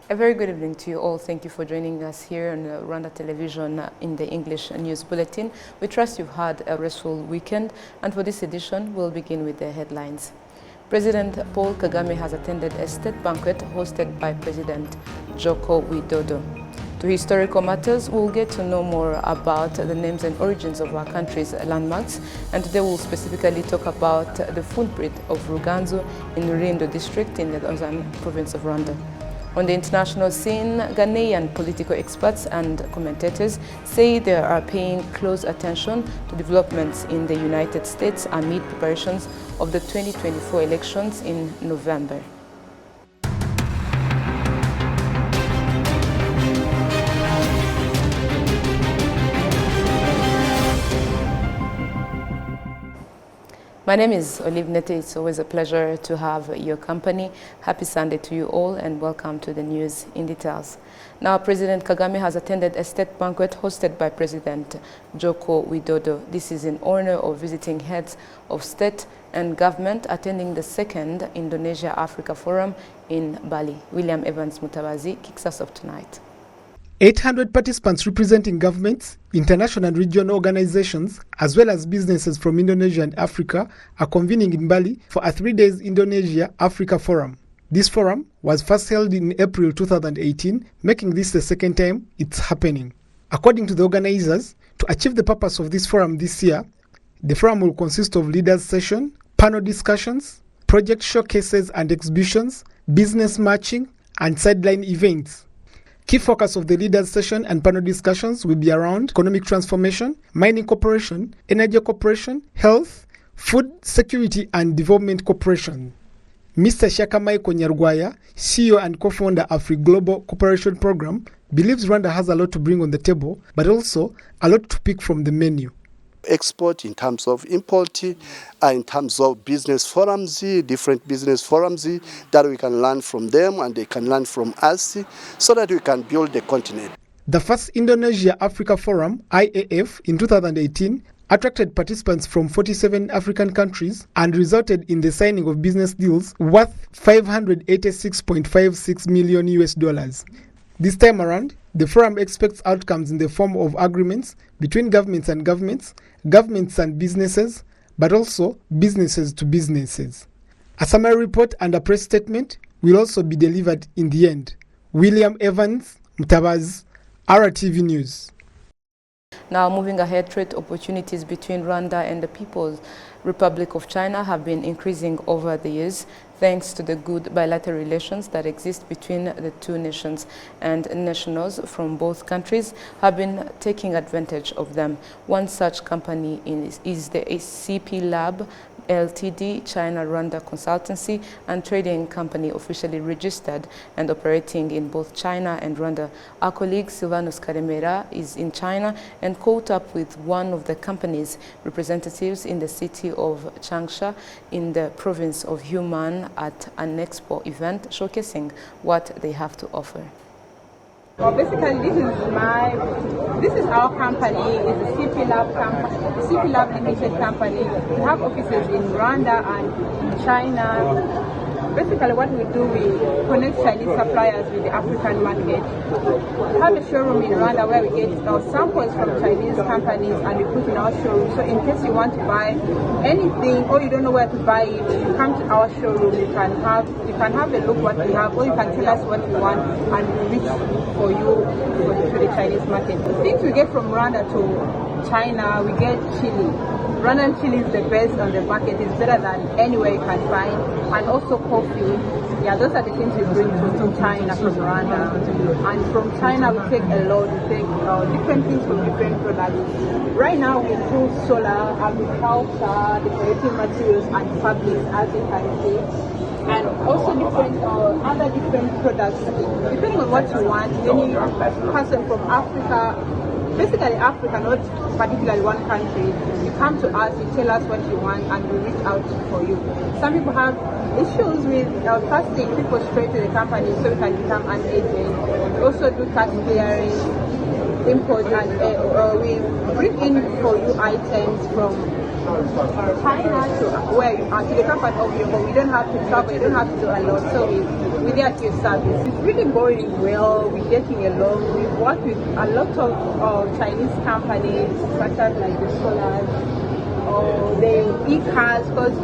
A very good evening to you all. Thank you for joining us here on Rwanda Television in the English News Bulletin. We trust you've had a restful weekend, and for this edition, we'll begin with the headlines. President Paul Kagame has attended a state banquet hosted by President Joko Widodo. To historical matters, we'll get to know more about the names and origins of our country's landmarks, and today we'll specifically talk about the footprint of Ruganzu in Rulindo district in the northern province of Rwanda. On the international scene, Ghanaian political experts and commentators say they are paying close attention to developments in the United States amid preparations of the 2024 elections in November. My name is Olive Nete. It's always a pleasure to have your company. Happy Sunday to you all and welcome to the news in details. Now, President Kagame has attended a state banquet hosted by President Joko Widodo. This is in honor of visiting heads of state and government attending the second Indonesia-Africa Forum in Bali. William Evans Mutabazi kicks us off tonight. 800 participants representing governments, international and regional organizations, as well as businesses from Indonesia and Africa are convening in Bali for a 3-day Indonesia-Africa Forum. This forum was first held in April 2018, making this the second time it's happening. According to the organizers, to achieve the purpose of this forum this year, the forum will consist of leaders' session, panel discussions, project showcases and exhibitions, business matching, and sideline events. Key focus of the leaders' session and panel discussions will be around economic transformation, mining cooperation, energy cooperation, health, food security and development cooperation. Mr. Shakamai Konyarwaya, CEO and co-founder of the Global Cooperation Program, believes Rwanda has a lot to bring on the table, but also a lot to pick from the menu. Export in terms of import, in terms of business forums, different business forums that we can learn from them and they can learn from us so that we can build the continent. The first Indonesia-Africa Forum, IAF, in 2018 attracted participants from 47 African countries and resulted in the signing of business deals worth $586.56 million. This time around, the forum expects outcomes in the form of agreements between governments and governments, governments and businesses, but also businesses to businesses. A summary report and a press statement will also be delivered in the end. William Evans, Mtabaz, RwandaTV News. Now, moving ahead, trade opportunities between Rwanda and the People's Republic of China have been increasing over the years, thanks to the good bilateral relations that exist between the two nations, and nationals from both countries have been taking advantage of them. One such company is the CP Lab Ltd, China-Rwanda consultancy and trading company officially registered and operating in both China and Rwanda. Our colleague Silvanus Karemera is in China and caught up with one of the company's representatives in the city of Changsha in the province of Hunan at an expo event showcasing what they have to offer. Well, basically, this is our company. It's a CP Lab company, CP Lab Limited company. We have offices in Rwanda and in China. Basically, what we do, we connect Chinese suppliers with the African market. We have a showroom in Rwanda where we get our samples from Chinese companies and we put in our showroom. So in case you want to buy anything or you don't know where to buy it, you come to our showroom. You can have a look what we have, or you can tell us what you want and we reach for you to the Chinese market. The things we get from Rwanda to China, we get chili. Rwandan chili is the best on the market. It's better than anywhere you can find. And also coffee. Yeah, those are the things we bring to China from Rwanda. And from China we take a lot. We take different things from different products. Right now we do solar, agriculture, decorative materials and fabrics, as you can see. And also other different products. Depending on what you want, any person from Africa, basically Africa, not particularly one country, you come to us, you tell us what you want and we reach out for you. Some people have issues with trusting people straight to the company so we can become an agent. We also do tax clearing, import, and we bring in for you items from China to where you are, to the comfort of your home. You don't have to travel, you don't have to do a lot. So we're there at your service. It's really going well. We're getting along. We've worked with a lot of Chinese companies, such as like the solars, or the e-cars, because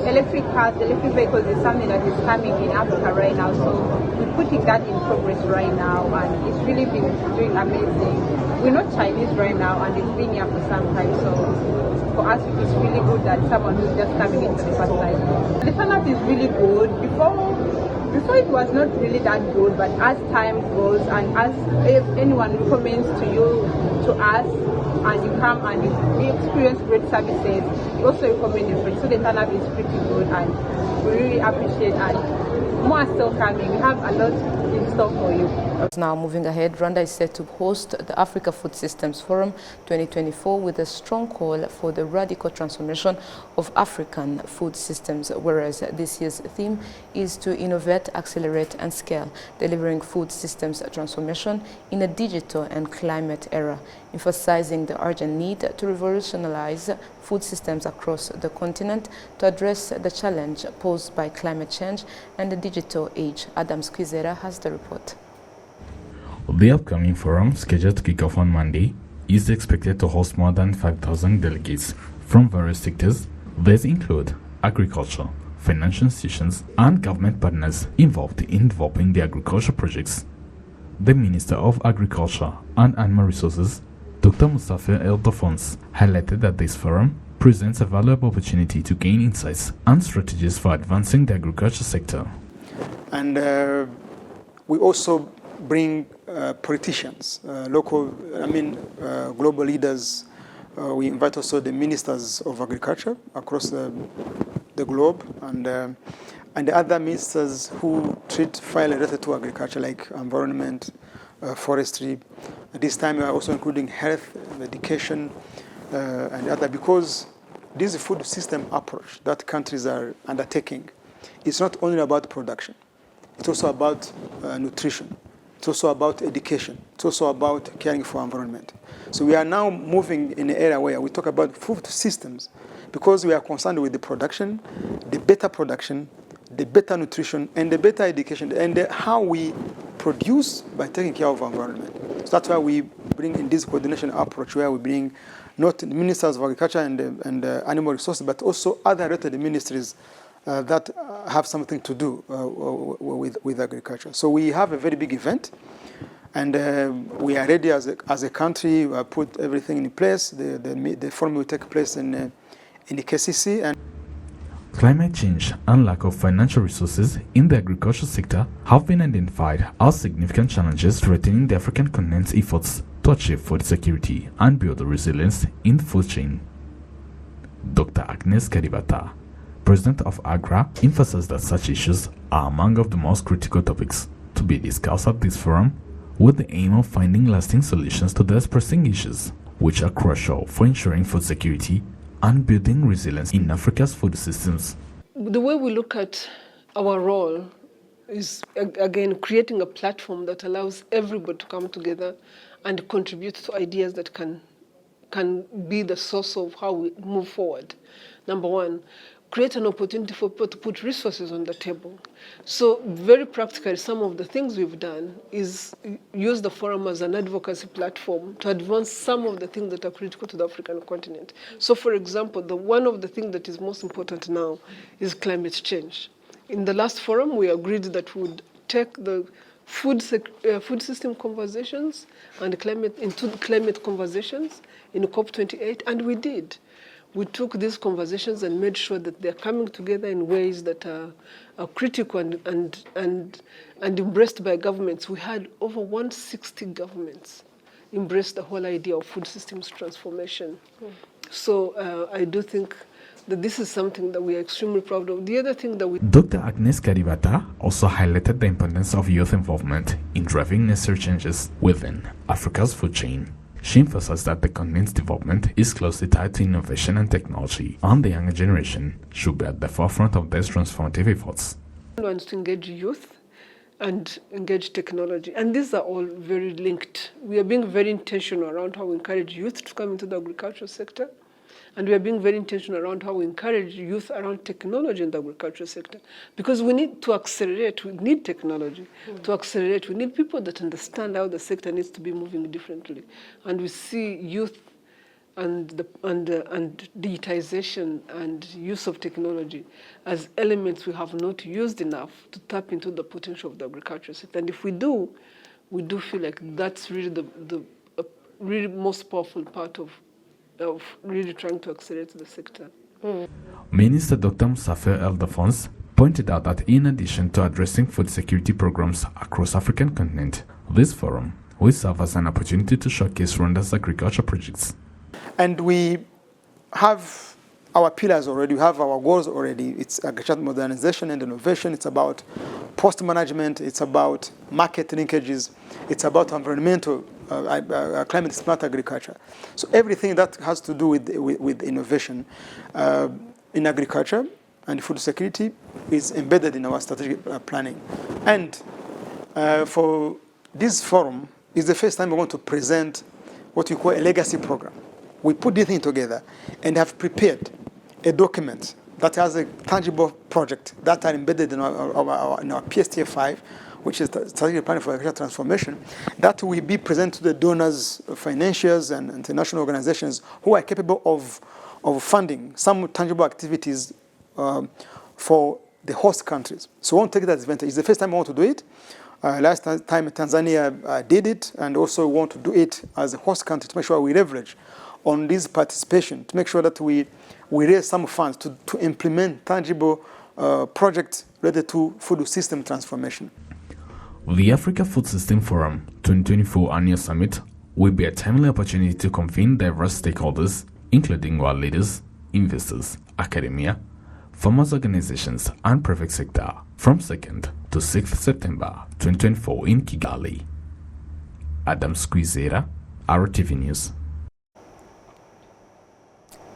electric cars, electric vehicles is something that is coming in Africa right now. So we're putting that in progress right now, and it's really been doing amazing. We're not Chinese right now, and it's been here for some time. So for us, it's really good that someone who's just coming in for the first time. The turnout is really good. Before it was not really that good, but as time goes and as if anyone recommends to us, and you come and you experience great services, you also recommend your friends. So the turnout is pretty good, and we really appreciate, and more are still coming. We have a lot in store for you. Now moving ahead, Rwanda is set to host the Africa Food Systems Forum 2024 with a strong call for the radical transformation of African food systems, whereas this year's theme is to innovate, accelerate and scale, delivering food systems transformation in a digital and climate era, emphasizing the urgent need to revolutionize food systems across the continent to address the challenge posed by climate change and the digital age. Adam Squizera has the report. The upcoming forum, scheduled to kick off on Monday, is expected to host more than 5,000 delegates from various sectors. These include agriculture, financial institutions, and government partners involved in developing the agriculture projects. The Minister of Agriculture and Animal Resources, Dr. Mustafa Eldafons, highlighted that this forum presents a valuable opportunity to gain insights and strategies for advancing the agriculture sector. And we also bring politicians, global leaders. We invite also the ministers of agriculture across the globe, and the other ministers who treat files related to agriculture, like environment, forestry. At this time, we are also including health, education, and other, because this food system approach that countries are undertaking is not only about production. It's also about nutrition. It's also about education. It's also about caring for environment. So we are now moving in an area where we talk about food systems, because we are concerned with the production, the better nutrition, and the better education, and how we produce by taking care of our environment. So that's why we bring in this coordination approach, where we bring not the ministers of agriculture and animal resources, but also other related ministries that have something to do with agriculture. So we have a very big event, and we are ready as a country. We have put everything in place. The forum will take place in the KCC. And climate change and lack of financial resources in the agriculture sector have been identified as significant challenges threatening the African continent's efforts to achieve food security and build resilience in the food chain. Dr. Agnes Karibata, President of AGRA, emphasized that such issues are among of the most critical topics to be discussed at this forum, with the aim of finding lasting solutions to these pressing issues, which are crucial for ensuring food security and building resilience in Africa's food systems. The way we look at our role is, again, creating a platform that allows everybody to come together and contribute to ideas that can be the source of how we move forward. Number one, create an opportunity for people to put resources on the table. So very practically, some of the things we've done is use the forum as an advocacy platform to advance some of the things that are critical to the African continent. So for example, one of the things that is most important now is climate change. In the last forum, we agreed that we would take the food system conversations and climate conversations in COP28, and we did. We took these conversations and made sure that they're coming together in ways that are critical and embraced by governments. We had over 160 governments embrace the whole idea of food systems transformation. So I do think that this is something that we are extremely proud of. The other thing that Dr. Agnes Karibata also highlighted the importance of youth involvement in driving necessary changes within Africa's food chain. She emphasized that the continent's development is closely tied to innovation and technology, and the younger generation should be at the forefront of these transformative efforts. We want to engage youth and engage technology, and these are all very linked. We are being very intentional around how we encourage youth to come into the agricultural sector, And we are being very intentional around how we encourage youth around technology in the agricultural sector. Because we need to accelerate, we need technology to accelerate. We need people that understand how the sector needs to be moving differently. And we see youth and digitization and use of technology as elements we have not used enough to tap into the potential of the agricultural sector. And if we do feel like that's really the really most powerful part of really trying to accelerate the sector. Minister Dr. Musafer Eldafons pointed out that in addition to addressing food security programs across African continent, this forum will serve as an opportunity to showcase Rwanda's agriculture projects. And we have our pillars already, we have our goals already. It's agriculture modernization and innovation. It's about post-management. It's about market linkages. It's about environmental, climate-smart agriculture. So everything that has to do with innovation in agriculture and food security is embedded in our strategic planning. And for this forum, it's the first time we want to present what we call a legacy program. We put this thing together and have prepared a document that has a tangible project that are embedded in our PSTF5, which is the Strategic Plan for Agricultural Transformation, that will be presented to the donors, financiers, and international organizations who are capable of funding some tangible activities for the host countries. So we won't take that advantage. It's the first time we want to do it. Last time Tanzania did it, and also want to do it as a host country to make sure we leverage on this participation, to make sure that we raise some funds to implement tangible projects related to food system transformation. The Africa Food System Forum 2024 Annual Summit will be a timely opportunity to convene diverse stakeholders, including world leaders, investors, academia, farmers organizations, and private sector from 2nd to 6th September 2024 in Kigali. Adam Squizera, RTV News.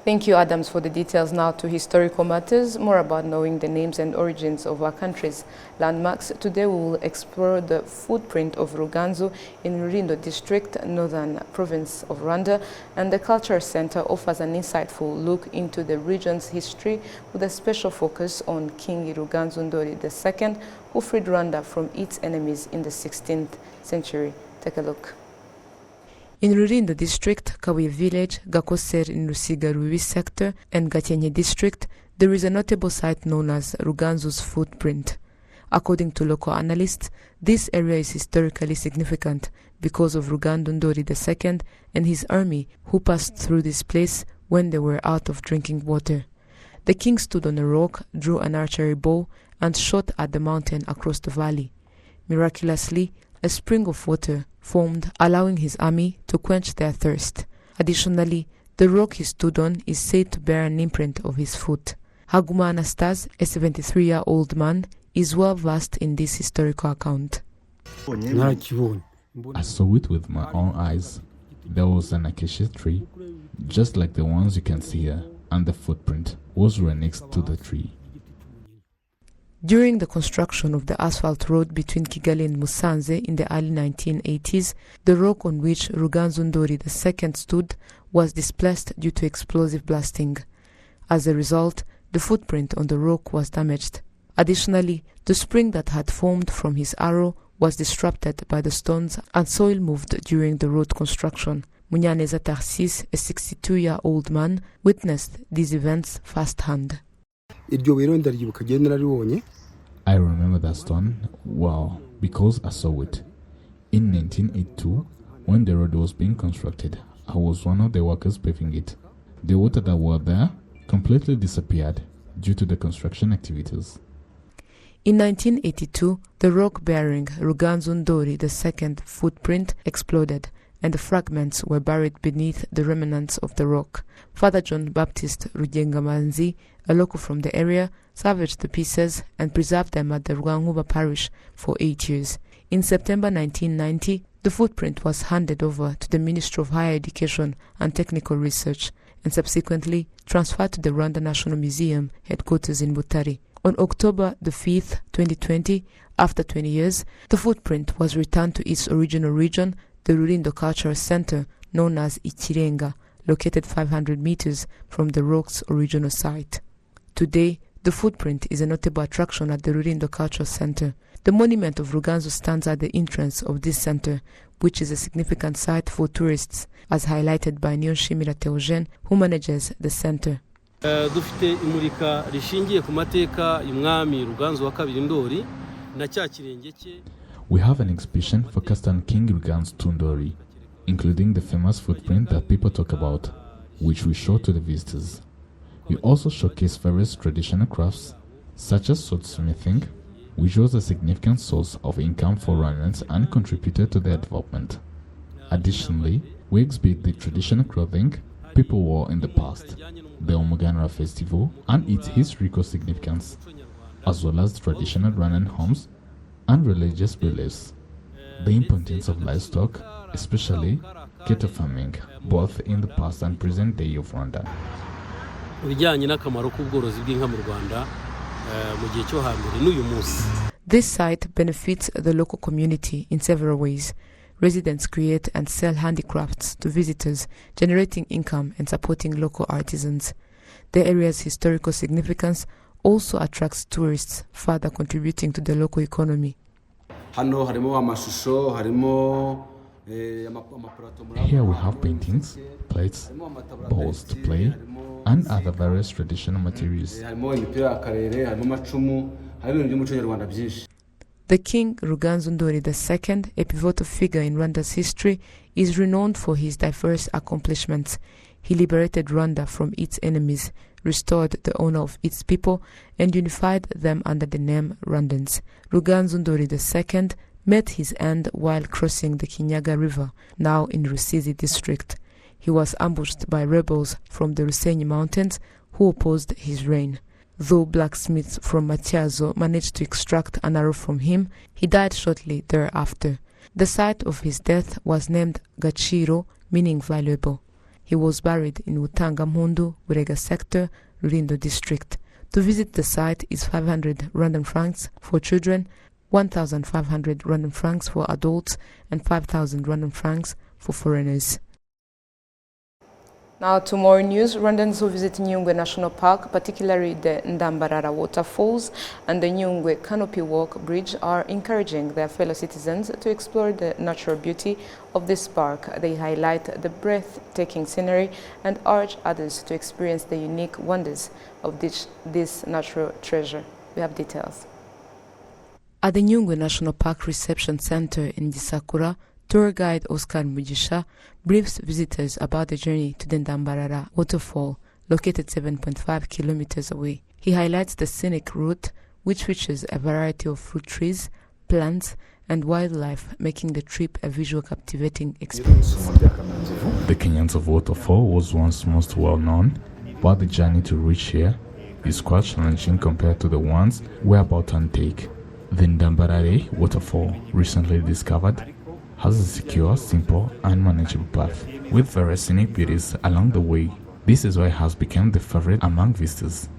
Thank you, Adams, for the details. Now to historical matters, more about knowing the names and origins of our country's landmarks. Today we will explore the footprint of Ruganzu in Rulindo district, northern province of Rwanda, and the Culture Center offers an insightful look into the region's history with a special focus on King Ruganzu Ndori II, who freed Rwanda from its enemies in the 16th century. Take a look. In Rulindo district, Kabuye village, Gakoser in Rusiga-Rubi sector, and Gakenke district, there is a notable site known as Ruganzu's footprint. According to local analysts, this area is historically significant because of Ruganzu Ndori II and his army who passed through this place when they were out of drinking water. The king stood on a rock, drew an archery bow, and shot at the mountain across the valley. Miraculously, a spring of water formed, allowing his army to quench their thirst. Additionally, the rock he stood on is said to bear an imprint of his foot. Haguma Anastas, a 73-year-old man, is well versed in this historical account. I saw it with my own eyes. There was an acacia tree, just like the ones you can see here, and the footprint was right next to the tree. During the construction of the asphalt road between Kigali and Musanze in the early 1980s, the rock on which Ruganzu Ndori II stood was displaced due to explosive blasting. As a result, the footprint on the rock was damaged. Additionally, the spring that had formed from his arrow was disrupted by the stones and soil moved during the road construction. Munyaneza Tarsis, a 62-year-old man, witnessed these events firsthand. I remember that stone well because I saw it. In 1982, when the road was being constructed, I was one of the workers paving it. The water that was there completely disappeared due to the construction activities. In 1982, the rock bearing Ruganzu Ndori II footprint exploded, and the fragments were buried beneath the remnants of the rock. Father John Baptist Rugengamanzi, a local from the area, salvaged the pieces and preserved them at the Rwanguba parish for 8 years. In September 1990, the footprint was handed over to the Ministry of Higher Education and Technical Research and subsequently transferred to the Rwanda National Museum headquarters in Butare. On October the 5th, 2020, after 20 years, the footprint was returned to its original region, the Rulindo Cultural Center, known as Ikirenga, located 500 meters from the rock's original site. Today, the footprint is a notable attraction at the Rulindo Cultural Center. The monument of Ruganzu stands at the entrance of this center, which is a significant site for tourists, as highlighted by Niyonshimira Theogene, who manages the center. Dufite imurika rishingiye ku mateka y'umwami Ruganzu wa kabiri Ndori na cya kirenge cye. We have an exhibition focused on King Ruganzu Ndori, including the famous footprint that people talk about, which we show to the visitors. We also showcase various traditional crafts, such as swordsmithing, which was a significant source of income for Rwandans and contributed to their development. Additionally, we exhibit the traditional clothing people wore in the past, the Umuganura festival and its historical significance, as well as traditional Rwandan homes and religious beliefs, the importance of livestock, especially cattle farming, both in the past and present day of Rwanda. This site benefits the local community in several ways. Residents create and sell handicrafts to visitors, generating income and supporting local artisans. The area's historical significance also attracts tourists, further contributing to the local economy. Here we have paintings, plates, balls to play, and other various traditional materials. The King Ruganzu Ndori II, a pivotal figure in Rwanda's history, is renowned for his diverse accomplishments. He liberated Rwanda from its enemies, restored the honor of its people, and unified them under the name Rwandans. Ruganzu Ndori II met his end while crossing the Kinyaga River, now in Rusizi district. He was ambushed by rebels from the Rusenyi Mountains who opposed his reign. Though blacksmiths from Matyazo managed to extract an arrow from him, he died shortly thereafter. The site of his death was named Gachiro, meaning valuable. He was buried in Utangampundu, Burega sector, Rulindo district. To visit the site is 500 Rwandan francs for children, 1,500 Rwandan francs for adults, and 5,000 Rwandan francs for foreigners. Now to more news. Rwandans who visit Nyungwe National Park, particularly the Ndambarara waterfalls and the Nyungwe Canopy Walk Bridge, are encouraging their fellow citizens to explore the natural beauty of this park. They highlight the breathtaking scenery and urge others to experience the unique wonders of this natural treasure. We have details. At the Nyungwe National Park Reception Center in Gisakura, tour guide Oscar Mugisha briefs visitors about the journey to the Ndambarara waterfall, located 7.5 kilometers away. He highlights the scenic route, which features a variety of fruit trees, plants, and wildlife, making the trip a visual captivating experience. The Kenyans waterfall was once most well known, but the journey to reach here is quite challenging compared to the ones we're about to undertake. The Ndambarare waterfall, recently discovered, has a secure, simple, and manageable path, with various scenic beauties along the way. This is why it has become the favorite among visitors.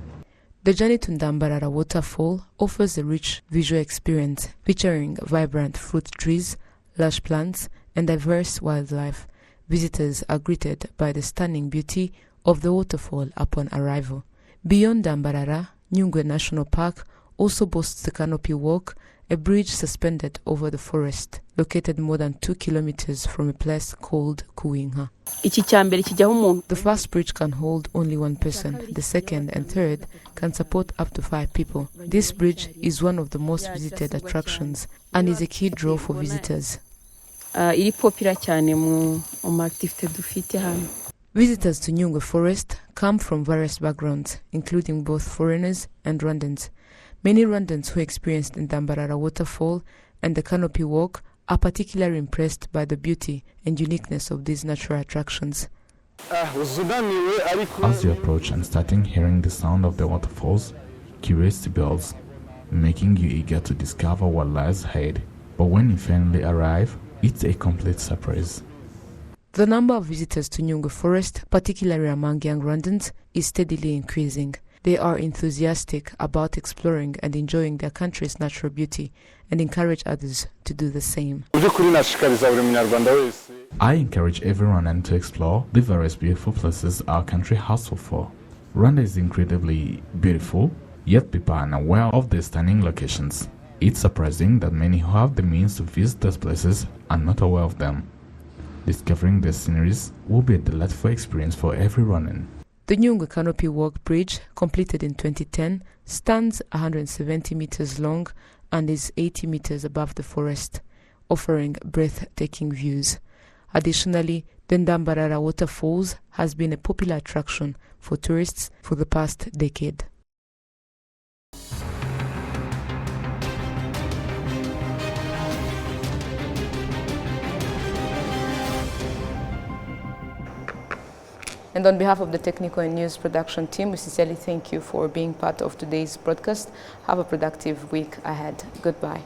The journey to Ndambarara waterfall offers a rich visual experience, featuring vibrant fruit trees, lush plants, and diverse wildlife. Visitors are greeted by the stunning beauty of the waterfall upon arrival. Beyond Ndambarara, Nyungwe National Park also boasts the Canopy Walk, a bridge suspended over the forest, located more than 2 kilometers from a place called Kuinga. The first bridge can hold only one person. The second and third can support up to 5 people. This bridge is one of the most visited attractions and is a key draw for visitors. Visitors to Nyungwe Forest come from various backgrounds, including both foreigners and Rwandans. Many Rwandans who experienced the Ndambarara waterfall and the Canopy Walk are particularly impressed by the beauty and uniqueness of these natural attractions. As you approach and starting hearing the sound of the waterfalls, curiosity builds, making you eager to discover what lies ahead. But when you finally arrive, it's a complete surprise. The number of visitors to Nyungwe Forest, particularly among young Rwandans, is steadily increasing. They are enthusiastic about exploring and enjoying their country's natural beauty and encourage others to do the same. I encourage everyone to explore the various beautiful places our country has to offer. Rwanda is incredibly beautiful, yet people are unaware of the stunning locations. It's surprising that many who have the means to visit those places are not aware of them. Discovering the sceneries will be a delightful experience for every Rwandan. The Nyungwe Canopy Walk Bridge, completed in 2010, stands 170 meters long and is 80 meters above the forest, offering breathtaking views. Additionally, the Ndambarara Waterfalls has been a popular attraction for tourists for the past decade. And on behalf of the technical and news production team, we sincerely thank you for being part of today's broadcast. Have a productive week ahead. Goodbye.